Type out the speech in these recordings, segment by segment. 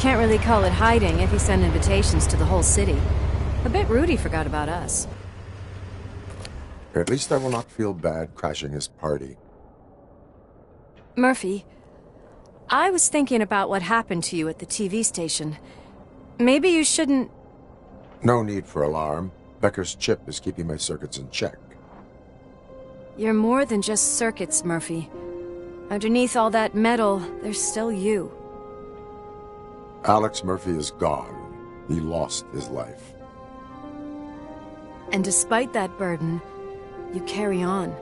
can't really call it hiding if you send invitations to the whole city. A bit rude he forgot about us. At least I will not feel bad crashing his party. Murphy, I was thinking about what happened to you at the TV station. Maybe you shouldn't... No need for alarm. Becker's chip is keeping my circuits in check. You're more than just circuits, Murphy. Underneath all that metal, there's still you. Alex Murphy is gone. He lost his life. And despite that burden, you carry on.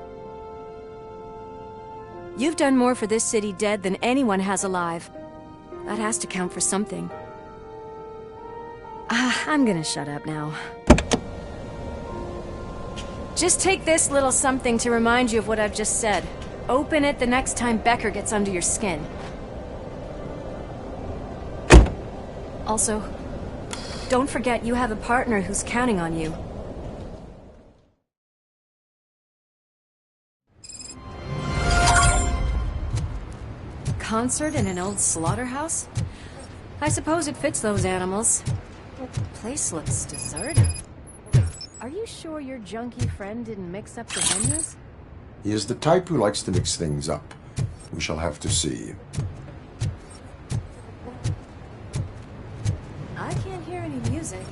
You've done more for this city dead than anyone has alive. That has to count for something. I'm gonna shut up now. Just take this little something to remind you of what I've just said. Open it the next time Becker gets under your skin. Also, don't forget you have a partner who's counting on you. Concert in an old slaughterhouse? I suppose it fits those animals. Place looks deserted. Are you sure your junkie friend didn't mix up the venues? He is the type who likes to mix things up. We shall have to see. I can't hear any music.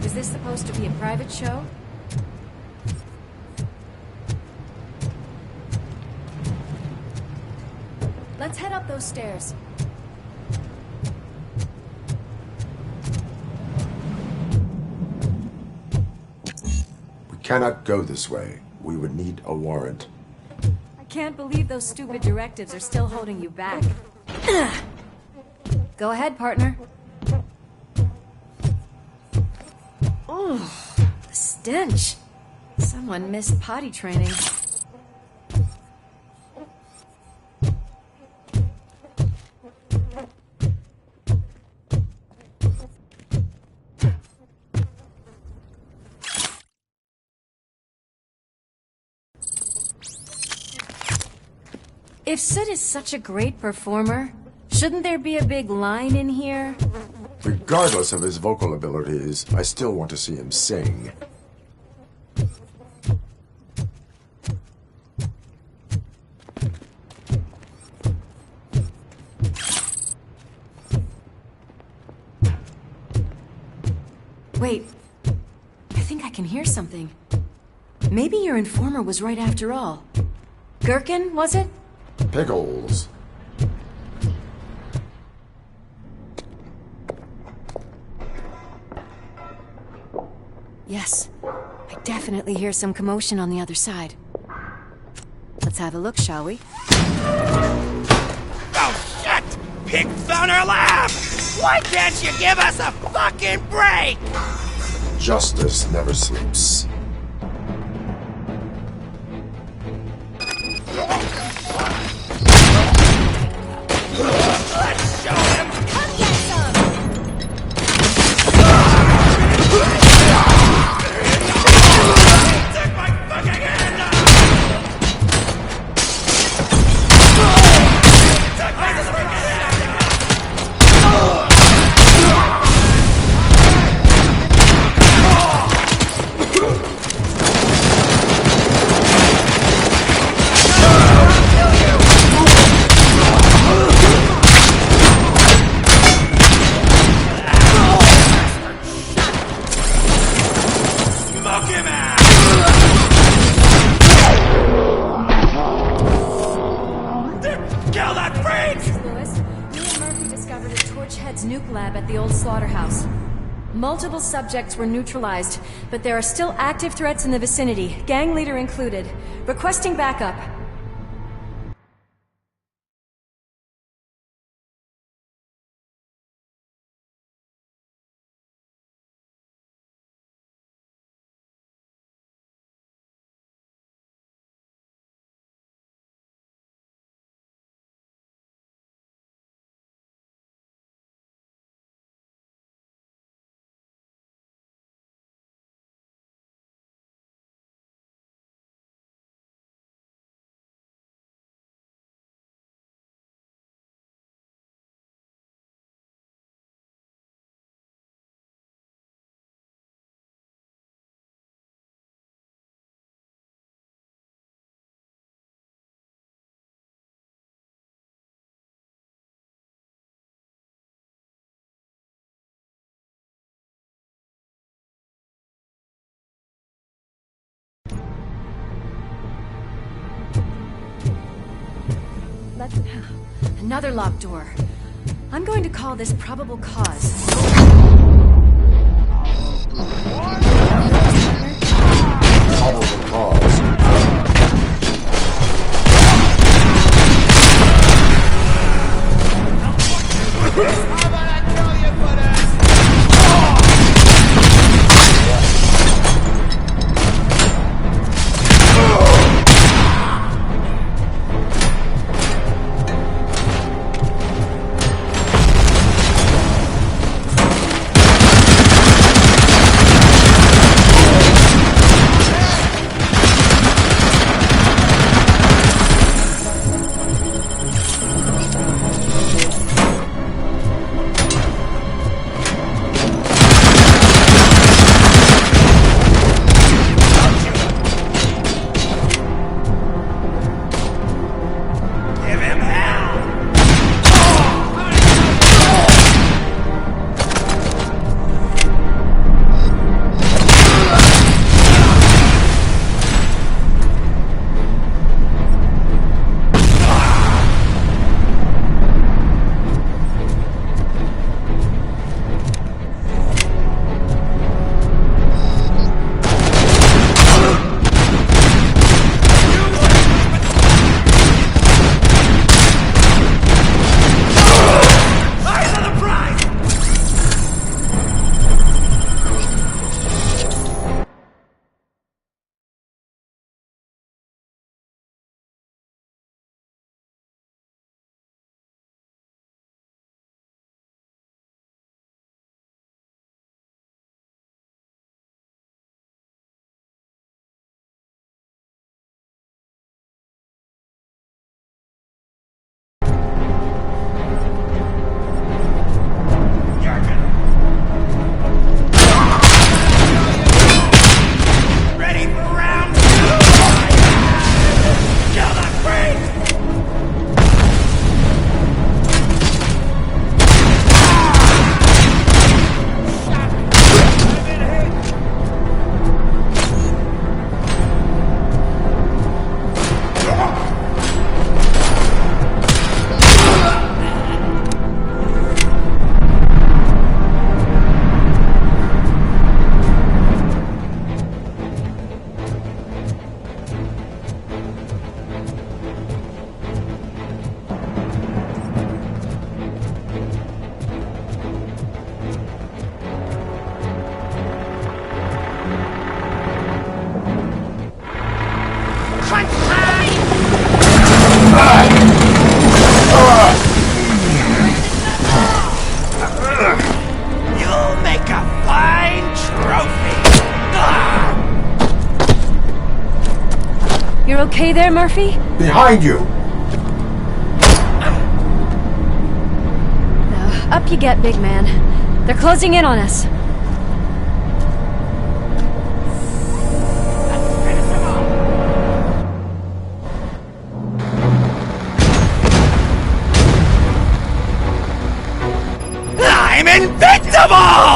Is this supposed to be a private show? Let's head up those stairs. We cannot go this way. We would need a warrant. I can't believe those stupid directives are still holding you back. Go ahead, partner. Oh, the stench. Someone missed potty training. If Sid is such a great performer, shouldn't there be a big line in here? Regardless of his vocal abilities, I still want to see him sing. Wait, I think I can hear something. Maybe your informer was right after all. Gherkin, was it? Pickles. Yes, I definitely hear some commotion on the other side. Let's have a look, shall we? Oh, shit! Pig found our lab! Why can't you give us a fucking break? Justice never sleeps. Let's show him! Come get some! Took my fucking hand off! Took my fucking hand off! Smoke him out! Kill that freak! Lewis, me and Murphy discovered a Torchhead's nuke lab at the old slaughterhouse. Multiple subjects were neutralized, but there are still active threats in the vicinity, gang leader included. Requesting backup. let's... Another locked door. I'm going to call this probable cause. Probable cause. How about I tell you for this? Give him hell! Eyes on the prize! You're gonna... Ready for round two? Kill the priest! I've been hit! Crunch time! You'll make a fine trophy! You're okay there, Murphy? Behind you! Up you get, big man. They're closing in on us. Finish him off! I'm invincible!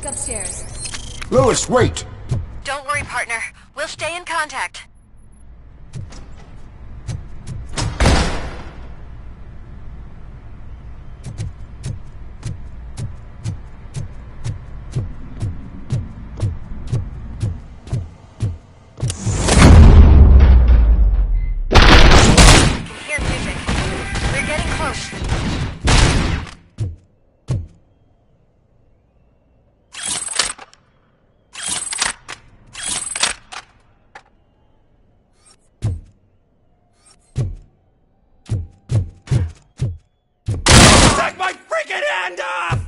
music upstairs. Lewis, wait! Don't worry, partner. We'll stay in contact. Take my freaking hand off!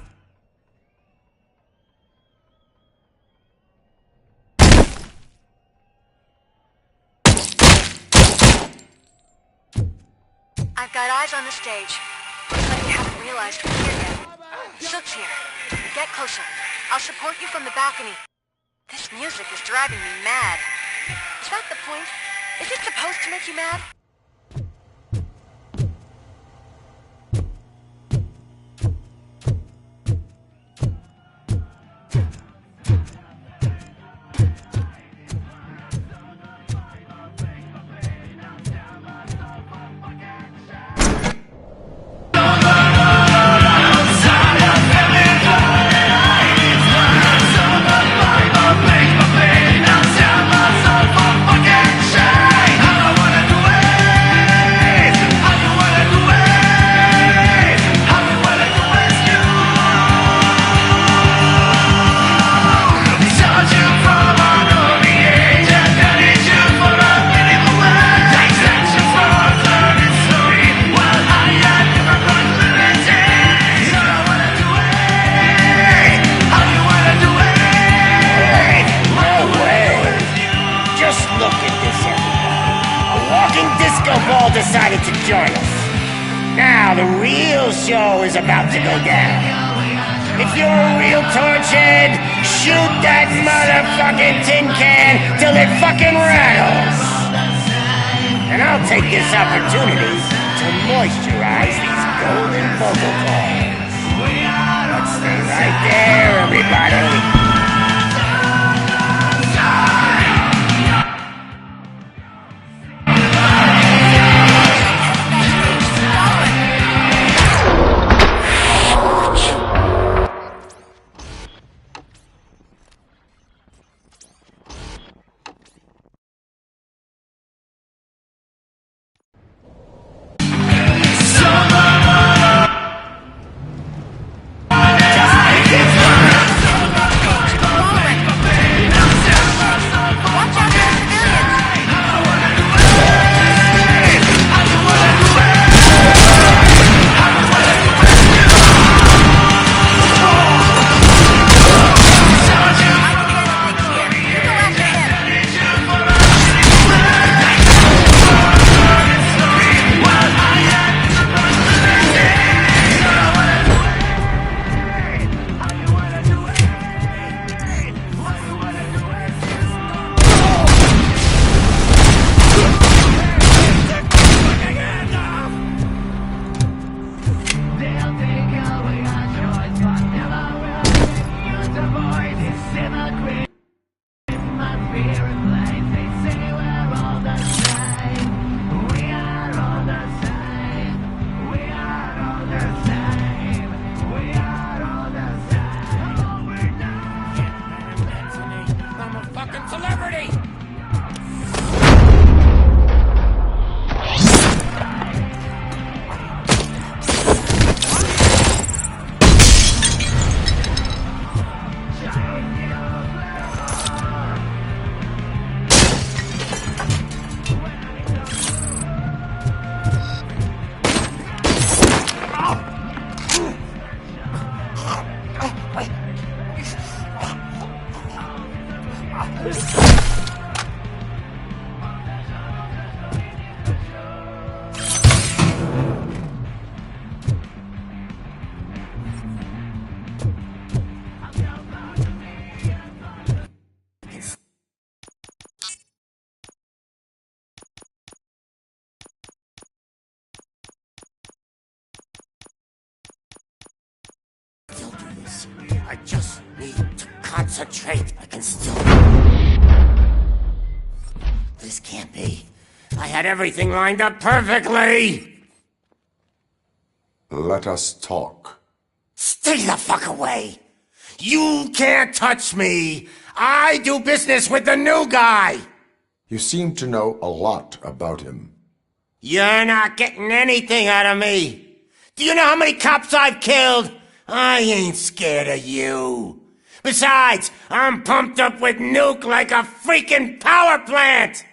I've got eyes on the stage. Looks like you haven't realized we're here yet. Sook's here. Get closer. I'll support you from the balcony. This music is driving me mad. Is that the point? Is it supposed to make you mad? Decided to join us. Now the real show is about to go down. If you're a real torchhead, shoot that motherfucking tin can till it fucking rattles. And I'll take this opportunity to moisturize these golden vocal cords. Let's stay right there, everybody. I just need to concentrate. I can still... This can't be. I had everything lined up perfectly! Let us talk. Stay the fuck away! You can't touch me! I do business with the new guy! You seem to know a lot about him. You're not getting anything out of me! Do you know how many cops I've killed? I ain't scared of you. Besides, I'm pumped up with nuke like a freaking power plant!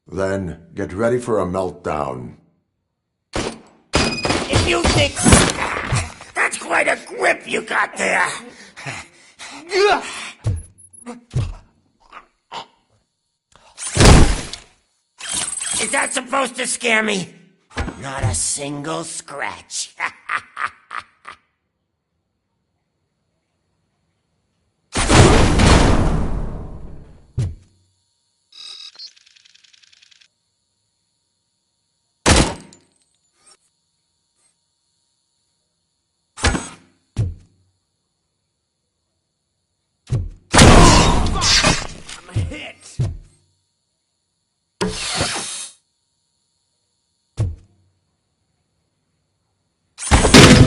Then get ready for a meltdown. If you think... That's quite a grip you got there! Is that supposed to scare me? Not a single scratch.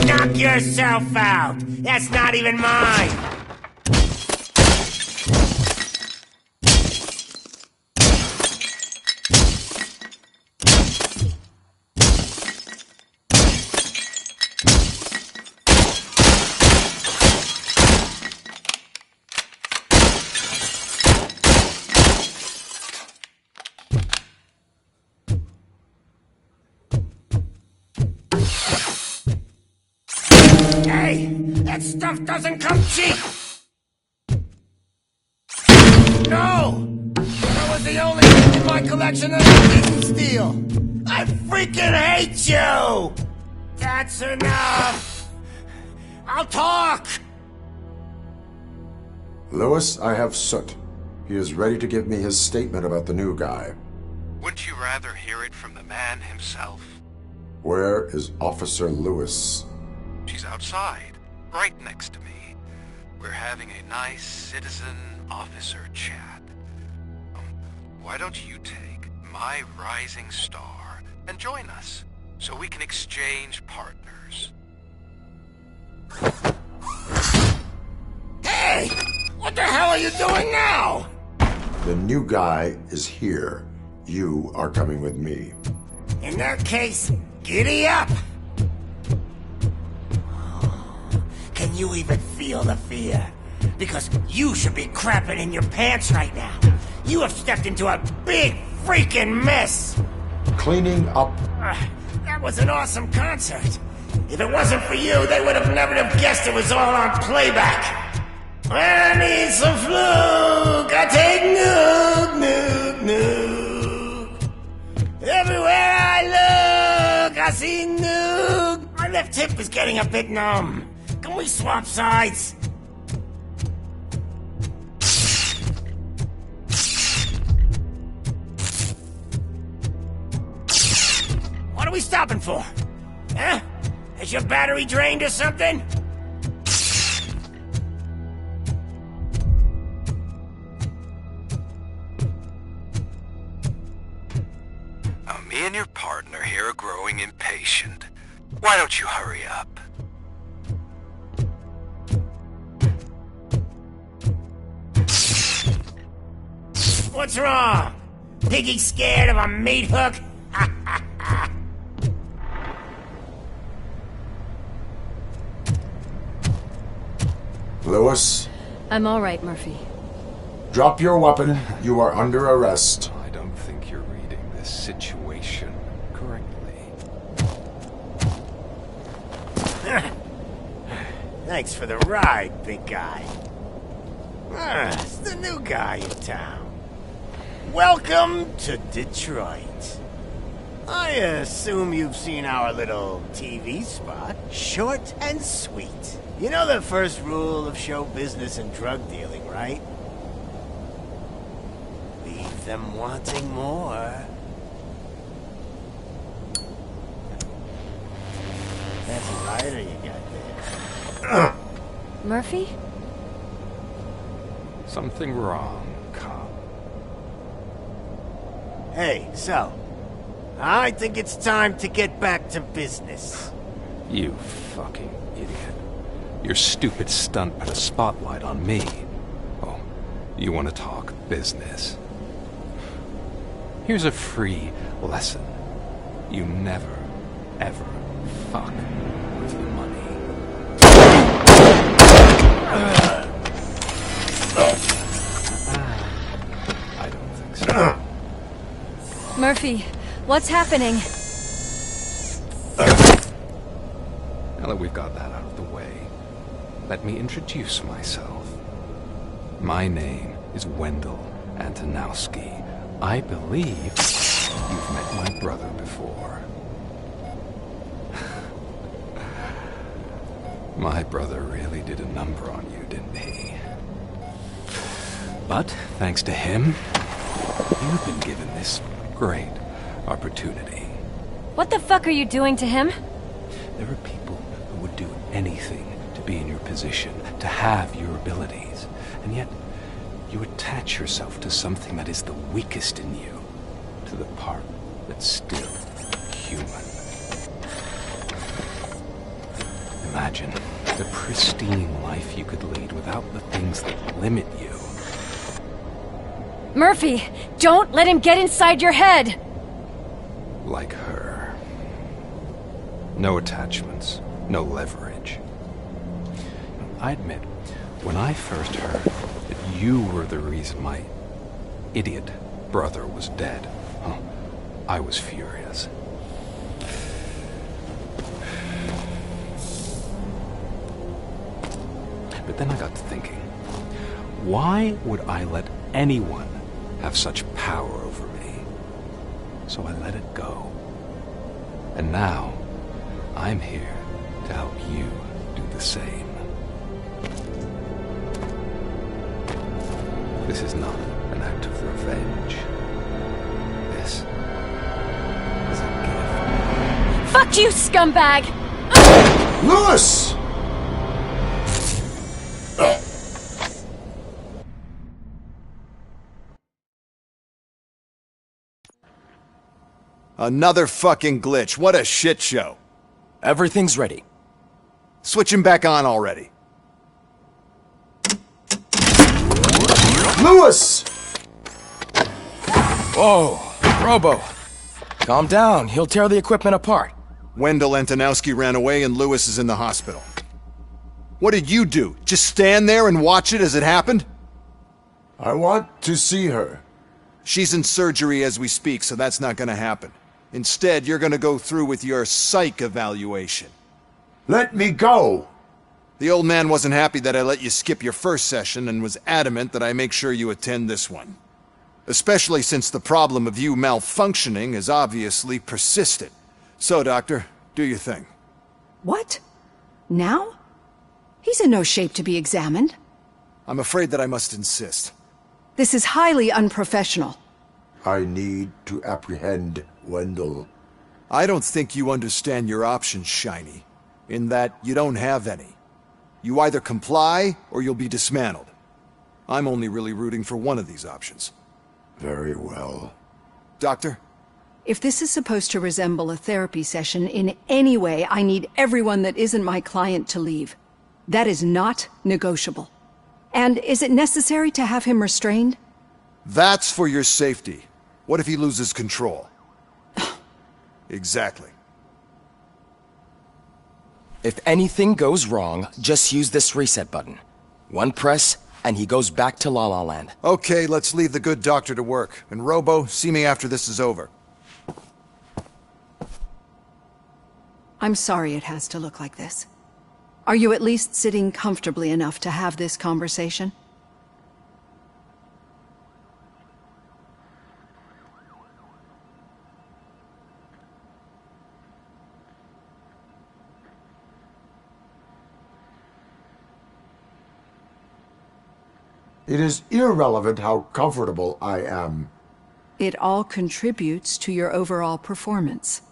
Knock yourself out! That's not even mine! Hey! That stuff doesn't come cheap! No! That was the only thing in my collection that I didn't steal! I freaking hate you! That's enough! I'll talk! Lewis, I have Soot. He is ready to give me his statement about the new guy. Wouldn't you rather hear it from the man himself? Where is Officer Lewis? She's outside, right next to me. We're having a nice citizen-officer chat. Why don't you take my rising star and join us, so we can exchange partners? Hey! What the hell are you doing now? The new guy is here. You are coming with me. In that case, giddy up! Can you even feel the fear? Because you should be crapping in your pants right now. You have stepped into a big freaking mess! Cleaning up. That was an awesome concert. If it wasn't for you, they would have never have guessed it was all on playback. I need some fluke. I take nuke. Everywhere I look, I see nuke. My left hip is getting a bit numb. Can we swap sides? What are we stopping for? Huh? Is your battery drained or something? Now, me and your partner here are growing impatient. Why don't you hurry up? What's wrong? Piggy scared of a meat hook? Lewis, I'm all right, Murphy. drop your weapon. You are under arrest. I don't think you're reading this situation correctly. Thanks for the ride, big guy. It's the new guy in town. Welcome to Detroit. I assume you've seen our little TV spot. Short and sweet. You know the first rule of show business and drug dealing, right? Leave them wanting more. That's a lighter you got there. Murphy? Something wrong, cop. Hey, so, I think it's time to get back to business. You fucking idiot. Your stupid stunt put a spotlight on me. Oh, you want to talk business? Here's a free lesson. You never, ever fuck with the money. I don't think so. Murphy, what's happening? Now that we've got that out of the way, let me introduce myself. My name is Wendell Antonowski. I believe you've met my brother before. My brother really did a number on you, didn't he? But, thanks to him, you've been given this great opportunity. What the fuck are you doing to him? There are people who would do anything to be in your position, to have your abilities, and yet you attach yourself to something that is the weakest in you, to the part that's still human. Imagine the pristine life you could lead without the things that limit you. Murphy, don't let him get inside your head! Like her. No attachments, no leverage. I admit, when I first heard that you were the reason my idiot brother was dead, I was furious. But then I got to thinking, why would I let anyone have such power over me? So I let it go. And now, I'm here to help you do the same. This is not an act of revenge. This is a gift. Fuck you, scumbag! Lewis! Another fucking glitch. What a shit show. Everything's ready. Switch him back on already. Lewis! Whoa, Robo. Calm down. He'll tear the equipment apart. Wendell Antonowski ran away and Lewis is in the hospital. What did you do? Just stand there and watch it as it happened? I want to see her. She's in surgery as we speak, so that's not gonna happen. Instead, you're gonna go through with your psych evaluation. Let me go! The old man wasn't happy that I let you skip your first session and was adamant that I make sure you attend this one. Especially since the problem of you malfunctioning has obviously persisted. So, Doctor, do your thing. What? Now? He's in no shape to be examined. I'm afraid that I must insist. This is highly unprofessional. I need to apprehend Wendell. I don't think you understand your options, Shiny, in that you don't have any. You either comply, or you'll be dismantled. I'm only really rooting for one of these options. Very well. Doctor? If this is supposed to resemble a therapy session in any way, I need everyone that isn't my client to leave. That is not negotiable. And is it necessary to have him restrained? That's for your safety. What if he loses control? Exactly. If anything goes wrong, just use this reset button. One press, and he goes back to La La Land. Okay, let's leave the good doctor to work. And Robo, see me after this is over. I'm sorry it has to look like this. Are you at least sitting comfortably enough to have this conversation? It is irrelevant how comfortable I am. It all contributes to your overall performance.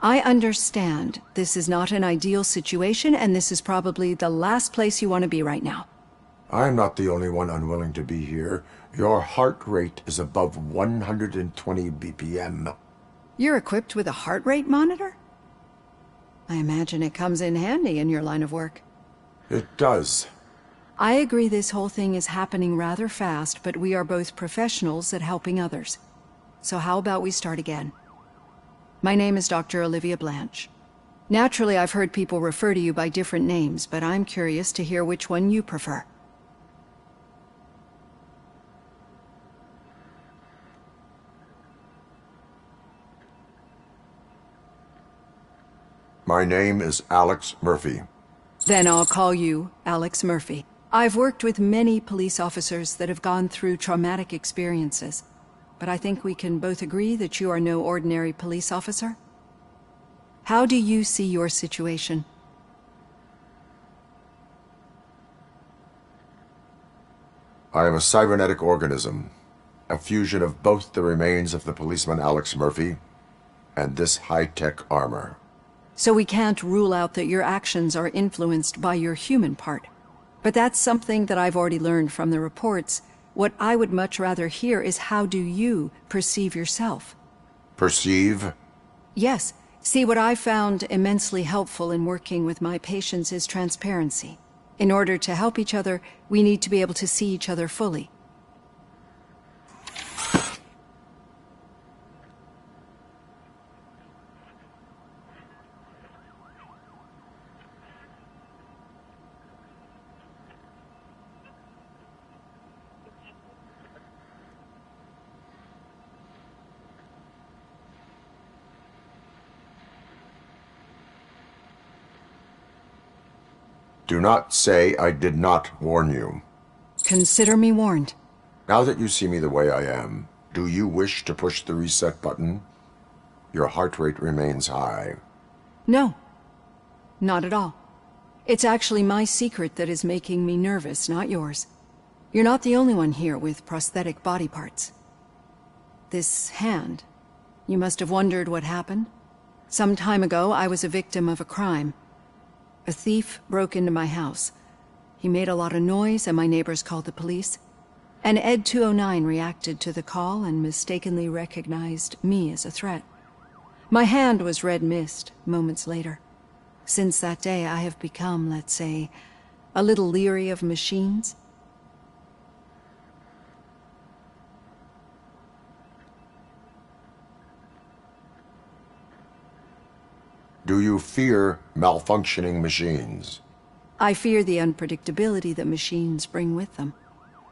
I understand this is not an ideal situation, and this is probably the last place you want to be right now. I'm not the only one unwilling to be here. Your heart rate is above 120 BPM. You're equipped with a heart rate monitor? I imagine it comes in handy in your line of work. It does. I agree this whole thing is happening rather fast, but we are both professionals at helping others. So how about we start again? My name is Dr. Olivia Blanche. Naturally, I've heard people refer to you by different names, but I'm curious to hear which one you prefer. My name is Alex Murphy. Then I'll call you Alex Murphy. I've worked with many police officers that have gone through traumatic experiences, but I think we can both agree that you are no ordinary police officer. How do you see your situation? I am a cybernetic organism, a fusion of both the remains of the policeman Alex Murphy and this high-tech armor. So we can't rule out that your actions are influenced by your human part. But that's something that I've already learned from the reports. What I would much rather hear is how do you perceive yourself? Perceive? Yes. See, what I found immensely helpful in working with my patients is transparency. In order to help each other, we need to be able to see each other fully. Do not say I did not warn you. Consider me warned. Now that you see me the way I am, do you wish to push the reset button? Your heart rate remains high. No. Not at all. It's actually my secret that is making me nervous, not yours. You're not the only one here with prosthetic body parts. This hand. You must have wondered what happened. Some time ago, I was a victim of a crime. A thief broke into my house. He made a lot of noise and my neighbors called the police. And Ed 209 reacted to the call and mistakenly recognized me as a threat. My hand was red mist moments later. Since that day, I have become, let's say, a little leery of machines. Do you fear malfunctioning machines? I fear the unpredictability that machines bring with them.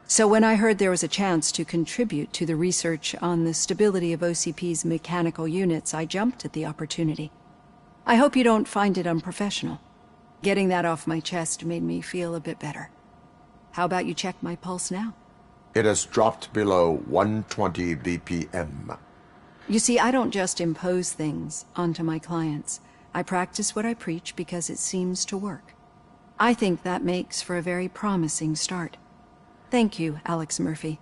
So when I heard there was a chance to contribute to the research on the stability of OCP's mechanical units, I jumped at the opportunity. I hope you don't find it unprofessional. Getting that off my chest made me feel a bit better. How about you check my pulse now? It has dropped below 120 BPM. You see, I don't just impose things onto my clients. I practice what I preach because it seems to work. I think that makes for a very promising start. Thank you, Alex Murphy.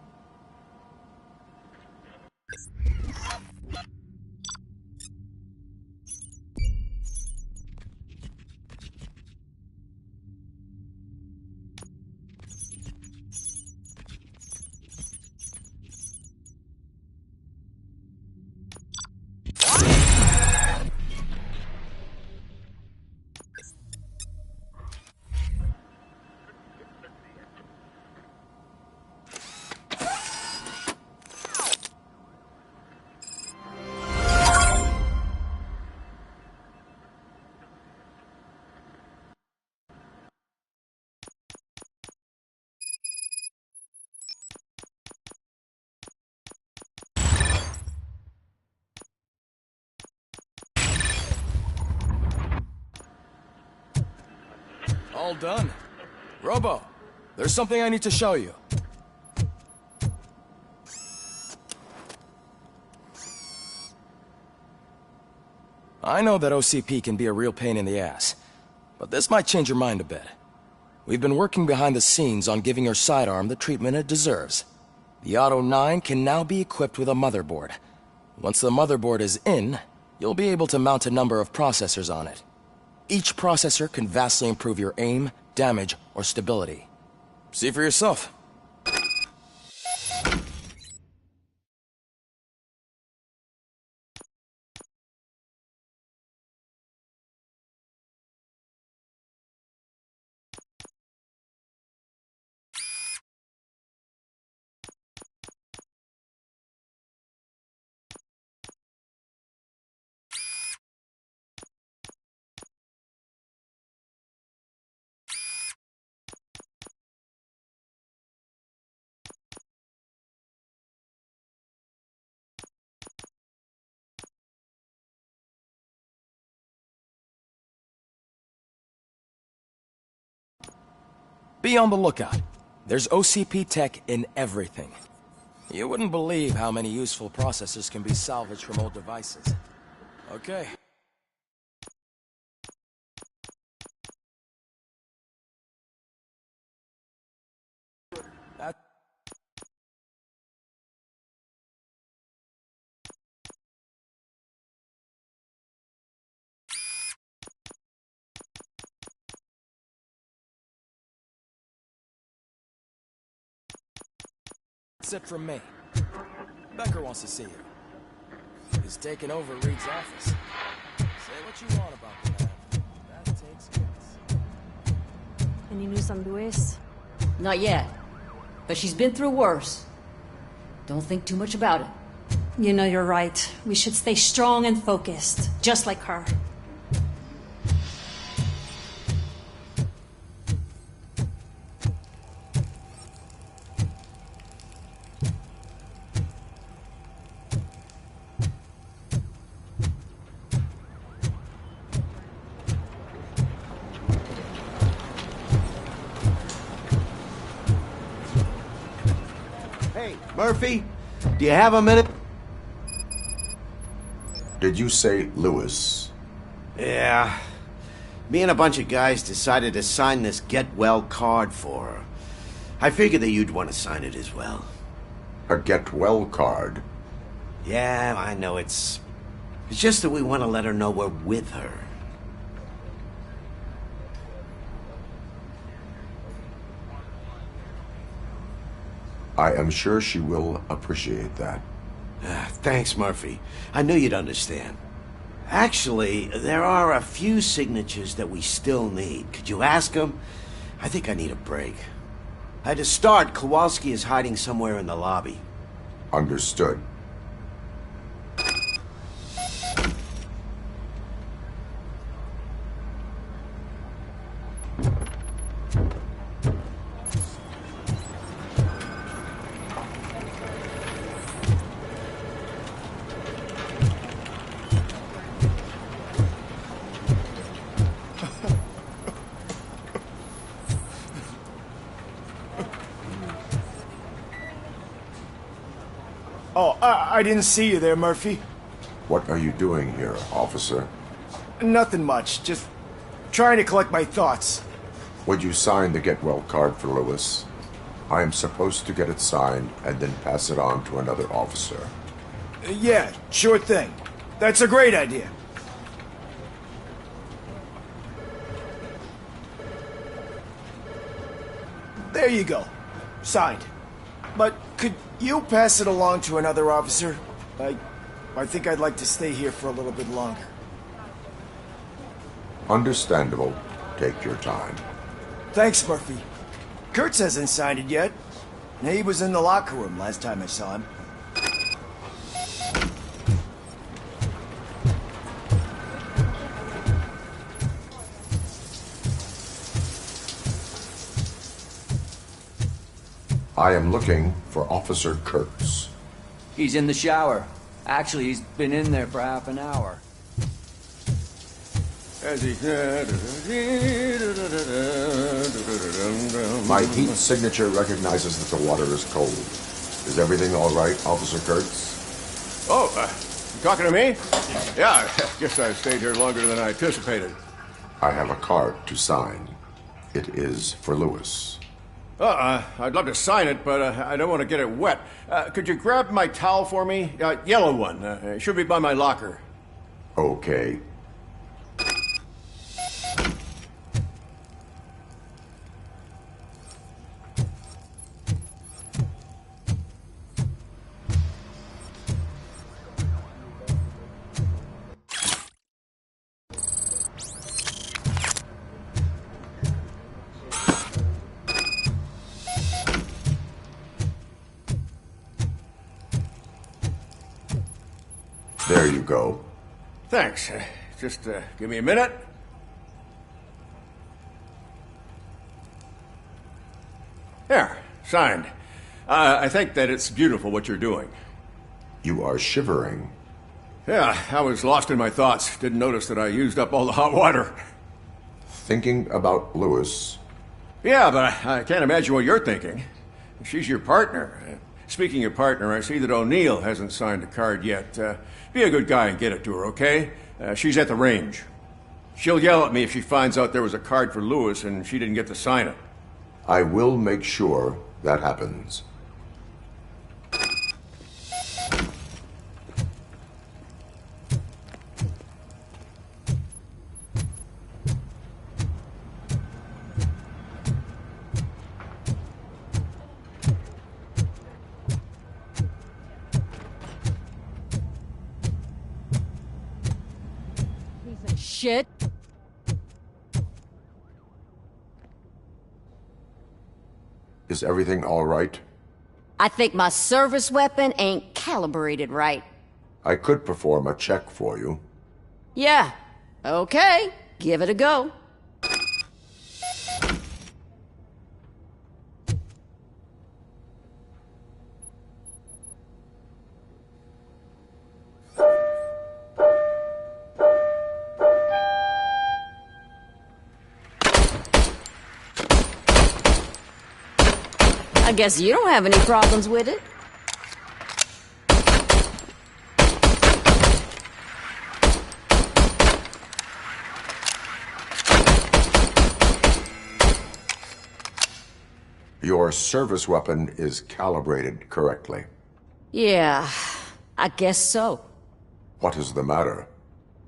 All done. Robo, there's something I need to show you. I know that OCP can be a real pain in the ass, but this might change your mind a bit. We've been working behind the scenes on giving your sidearm the treatment it deserves. The Auto 9 can now be equipped with a motherboard. Once the motherboard is in, you'll be able to mount a number of processors on it. Each processor can vastly improve your aim, damage, or stability. See for yourself. Be on the lookout. There's OCP tech in everything. You wouldn't believe how many useful processors can be salvaged from old devices. Okay. That's it from me. Becker wants to see you. He's taken over Reed's office. Say what you want about the man. That takes guts. Any news on Luis? Not yet. But she's been through worse. Don't think too much about it. You know you're right. We should stay strong and focused, just like her. Hey, Murphy, do you have a minute? Did you say Lewis? Yeah. Me and a bunch of guys decided to sign this get well card for her. I figured that you'd want to sign it as well. A get well card? Yeah, I know it's just that we want to let her know we're with her. I am sure she will appreciate that. Thanks, Murphy. I knew you'd understand. Actually, there are a few signatures that we still need. Could you ask them? I think I need a break. To start, Kowalski is hiding somewhere in the lobby. Understood. Oh, I didn't see you there, Murphy. What are you doing here, officer? Nothing much, just trying to collect my thoughts. Would you sign the get well card for Lewis? I am supposed to get it signed and then pass it on to another officer. Yeah, sure thing. That's a great idea. There you go. Signed. But could you pass it along to another officer? I think I'd like to stay here for a little bit longer. Understandable. Take your time. Thanks, Murphy. Kurtz hasn't signed it yet. He was in the locker room last time I saw him. I am looking for Officer Kurtz. He's in the shower. Actually, he's been in there for half an hour. My heat signature recognizes that the water is cold. Is everything all right, Officer Kurtz? Oh, you talking to me? Yeah, I guess I stayed here longer than I anticipated. I have a card to sign. It is for Lewis. I'd love to sign it, but I don't want to get it wet. Could you grab my towel for me? Yellow one. It should be by my locker. Okay. There you go. Thanks. Just give me a minute. There, signed. I think that it's beautiful what you're doing. You are shivering. Yeah, I was lost in my thoughts. Didn't notice that I used up all the hot water. Thinking about Lewis. Yeah, but I can't imagine what you're thinking. She's your partner. Speaking of partner, I see that O'Neill hasn't signed a card yet. Be a good guy and get it to her, okay? She's at the range. She'll yell at me if she finds out there was a card for Lewis and she didn't get to sign it. I will make sure that happens. Shit. Is everything all right? I think my service weapon ain't calibrated right. I could perform a check for you. Yeah. Okay. Give it a go. I guess you don't have any problems with it. Your service weapon is calibrated correctly. Yeah, I guess so. What is the matter?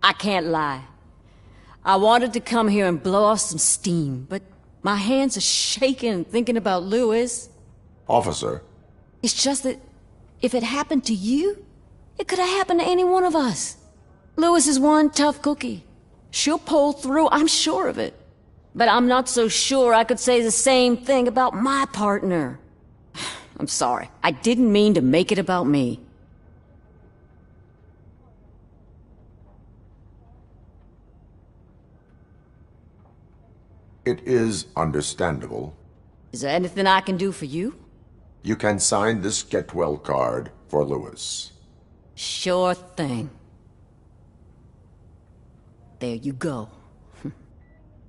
I can't lie. I wanted to come here and blow off some steam, but my hands are shaking thinking about Lewis. Officer. It's just that if it happened to you, it could have happened to any one of us. Lewis is one tough cookie. She'll pull through, I'm sure of it. But I'm not so sure I could say the same thing about my partner. I'm sorry. I didn't mean to make it about me. It is understandable. Is there anything I can do for you? You can sign this Get Well card for Lewis. Sure thing. There you go.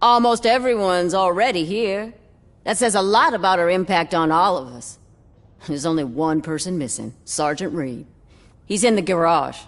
Almost everyone's already here. That says a lot about her impact on all of us. There's only one person missing, Sergeant Reed. He's in the garage.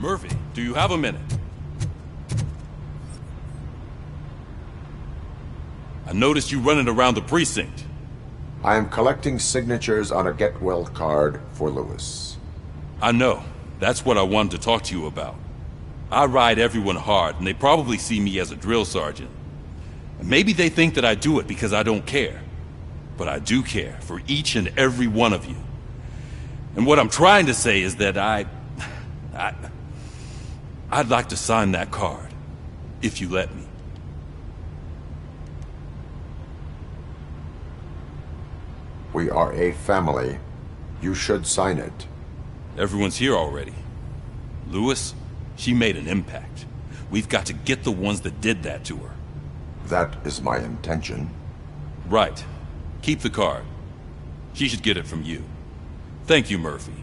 Murphy, do you have a minute? I noticed you running around the precinct. I am collecting signatures on a get well card for Lewis. I know. That's what I wanted to talk to you about. I ride everyone hard, and they probably see me as a drill sergeant. And maybe they think that I do it because I don't care. But I do care for each and every one of you. And what I'm trying to say is that I'd like to sign that card, if you let me. We are a family. You should sign it. Everyone's here already. Lewis, she made an impact. We've got to get the ones that did that to her. That is my intention. Right. Keep the card. She should get it from you. Thank you, Murphy.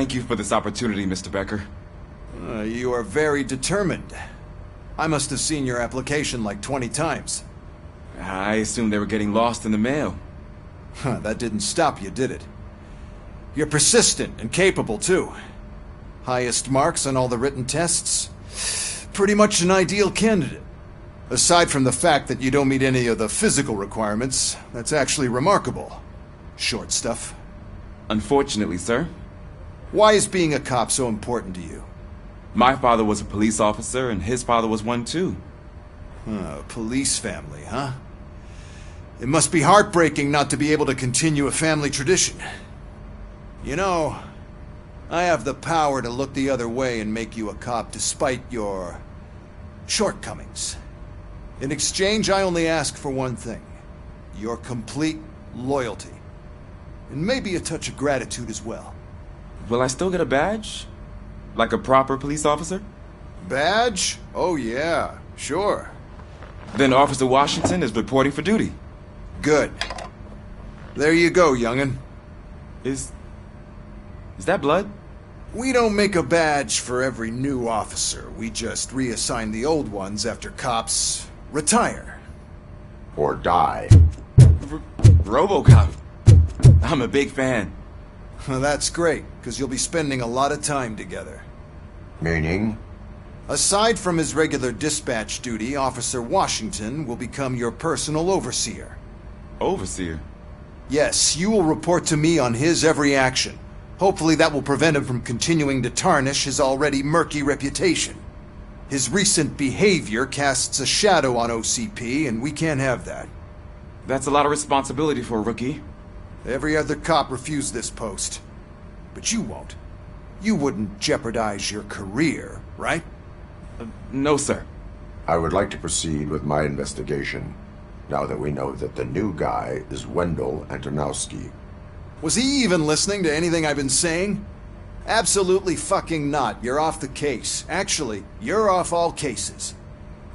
Thank you for this opportunity, Mr. Becker. You are very determined. I must have seen your application like 20 times. I assumed they were getting lost in the mail. That didn't stop you, did it? You're persistent and capable, too. Highest marks on all the written tests. Pretty much an ideal candidate. Aside from the fact that you don't meet any of the physical requirements, that's actually remarkable. Short stuff. Unfortunately, sir. Why is being a cop so important to you? My father was a police officer, and his father was one, too. Police family, huh? It must be heartbreaking not to be able to continue a family tradition. You know, I have the power to look the other way and make you a cop despite your shortcomings. In exchange, I only ask for one thing. Your complete loyalty. And maybe a touch of gratitude as well. Will I still get a badge? Like a proper police officer? Badge? Oh yeah, sure. Then Officer Washington is reporting for duty. Good. There you go, young'un. Is that blood? We don't make a badge for every new officer. We just reassign the old ones after cops retire. Or die. Robocop. I'm a big fan. That's great, because you'll be spending a lot of time together. Meaning? Aside from his regular dispatch duty, Officer Washington will become your personal overseer. Overseer? Yes, you will report to me on his every action. Hopefully that will prevent him from continuing to tarnish his already murky reputation. His recent behavior casts a shadow on OCP, and we can't have that. That's a lot of responsibility for a rookie. Every other cop refused this post. But you won't. You wouldn't jeopardize your career, right? No, sir. I would like to proceed with my investigation, now that we know that the new guy is Wendell Antonowski. Was he even listening to anything I've been saying? Absolutely fucking not. You're off the case. Actually, you're off all cases.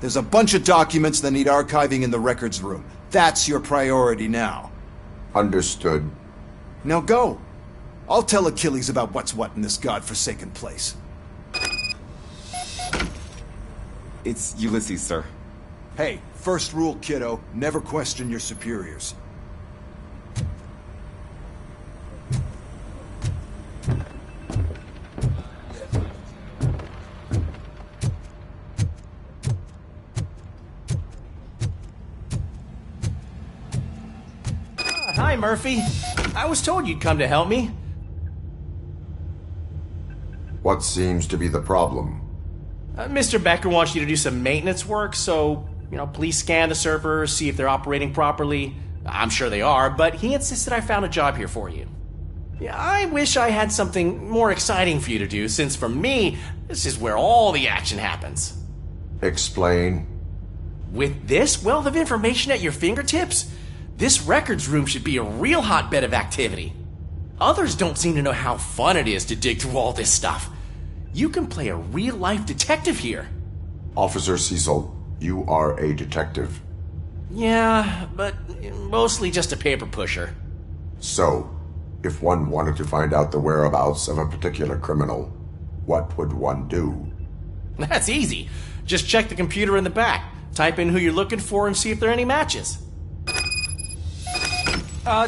There's a bunch of documents that need archiving in the records room. That's your priority now. Understood. Now go. I'll tell Achilles about what's what in this godforsaken place. It's Ulysses, sir. Hey, first rule, kiddo. Never question your superiors. Hi, Murphy. I was told you'd come to help me. What seems to be the problem? Mr. Becker wants you to do some maintenance work, so, please scan the servers, see if they're operating properly. I'm sure they are, but he insisted I found a job here for you. Yeah, I wish I had something more exciting for you to do, since for me, this is where all the action happens. Explain. With this wealth of information at your fingertips, this records room should be a real hotbed of activity. Others don't seem to know how fun it is to dig through all this stuff. You can play a real-life detective here. Officer Cecil, you are a detective. Yeah, but mostly just a paper pusher. So, if one wanted to find out the whereabouts of a particular criminal, what would one do? That's easy. Just check the computer in the back, type in who you're looking for, and see if there are any matches.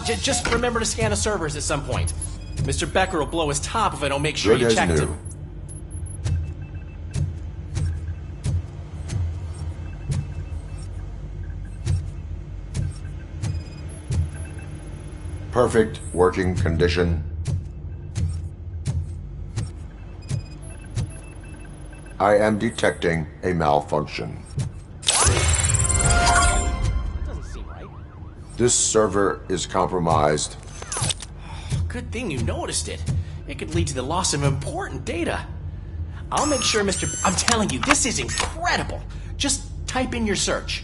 Just remember to scan the servers at some point. Mr. Becker will blow his top if I don't make sure you checked him. Perfect working condition. I am detecting a malfunction. Doesn't seem right. This server is compromised. Good thing you noticed it. It could lead to the loss of important data. I'll make sure I'm telling you, this is incredible. Just type in your search.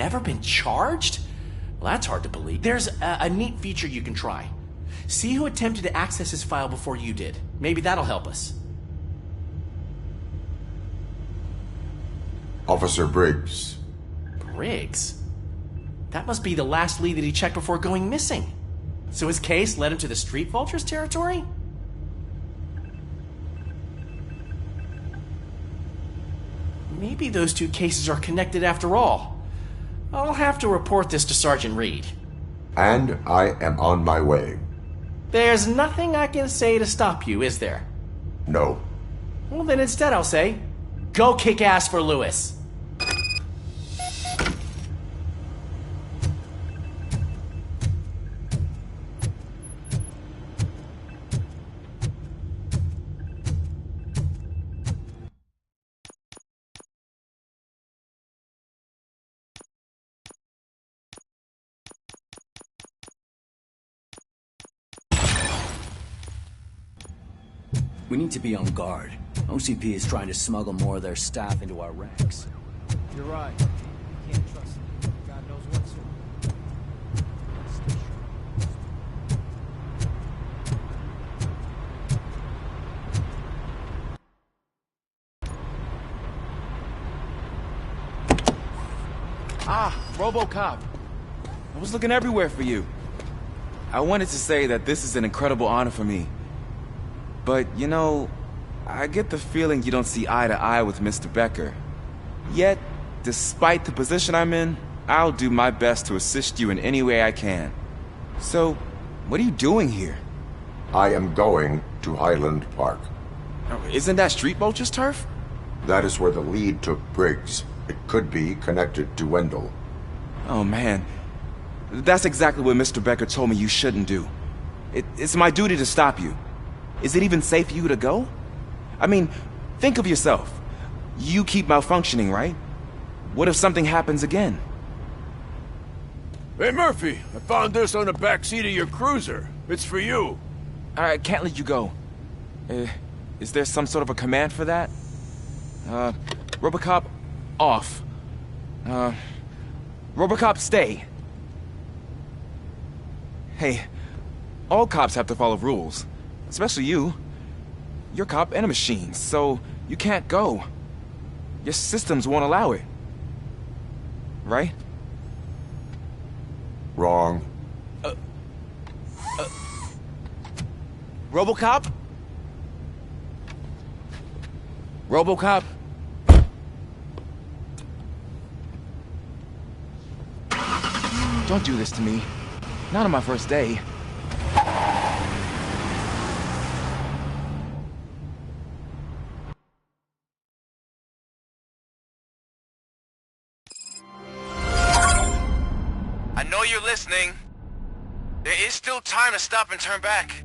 never been charged? Well, that's hard to believe. There's a neat feature you can try. See who attempted to access his file before you did. Maybe that'll help us. Officer Briggs. Briggs? That must be the last lead that he checked before going missing. So his case led him to the Street Vultures territory? Maybe those two cases are connected after all. I'll have to report this to Sergeant Reed. And I am on my way. There's nothing I can say to stop you, is there? No. Well, then instead I'll say, go kick ass for Lewis. We need to be on guard. OCP is trying to smuggle more of their staff into our ranks. You're right. Can't trust them. God knows what's Robocop. I was looking everywhere for you. I wanted to say that this is an incredible honor for me. But, you know, I get the feeling you don't see eye to eye with Mr. Becker. Yet, despite the position I'm in, I'll do my best to assist you in any way I can. So, what are you doing here? I am going to Highland Park. Isn't that Street Vulture's turf? That is where the lead took Briggs. It could be connected to Wendell. Oh, man. That's exactly what Mr. Becker told me you shouldn't do. It's my duty to stop you. Is it even safe for you to go? I mean, think of yourself. You keep malfunctioning, right? What if something happens again? Hey, Murphy, I found this on the back seat of your cruiser. It's for you. I can't let you go. Is there some sort of a command for that? Robocop, off. Robocop, stay. Hey, all cops have to follow rules. Especially you. You're a cop and a machine, so you can't go. Your systems won't allow it. Right? Wrong. Robocop? Robocop? Don't do this to me. Not on my first day. I know you're listening. There is still time to stop and turn back.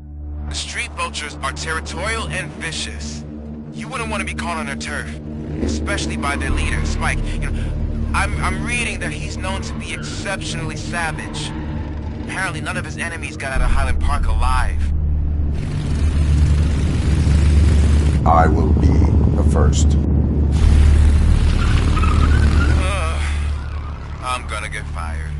The Street Vultures are territorial and vicious. You wouldn't want to be caught on their turf, especially by their leader, Spike. You know, I'm reading that he's known to be exceptionally savage. Apparently none of his enemies got out of Highland Park alive. I will be the first. I'm gonna get fired.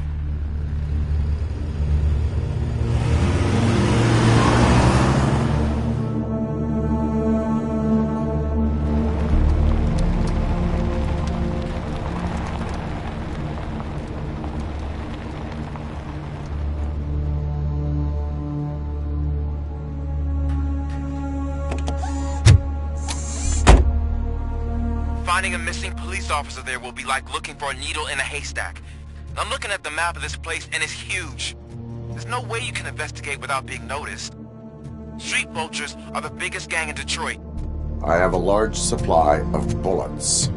Finding a missing police officer there will be like looking for a needle in a haystack. I'm looking at the map of this place and it's huge. There's no way you can investigate without being noticed. Street Vultures are the biggest gang in Detroit. I have a large supply of bullets.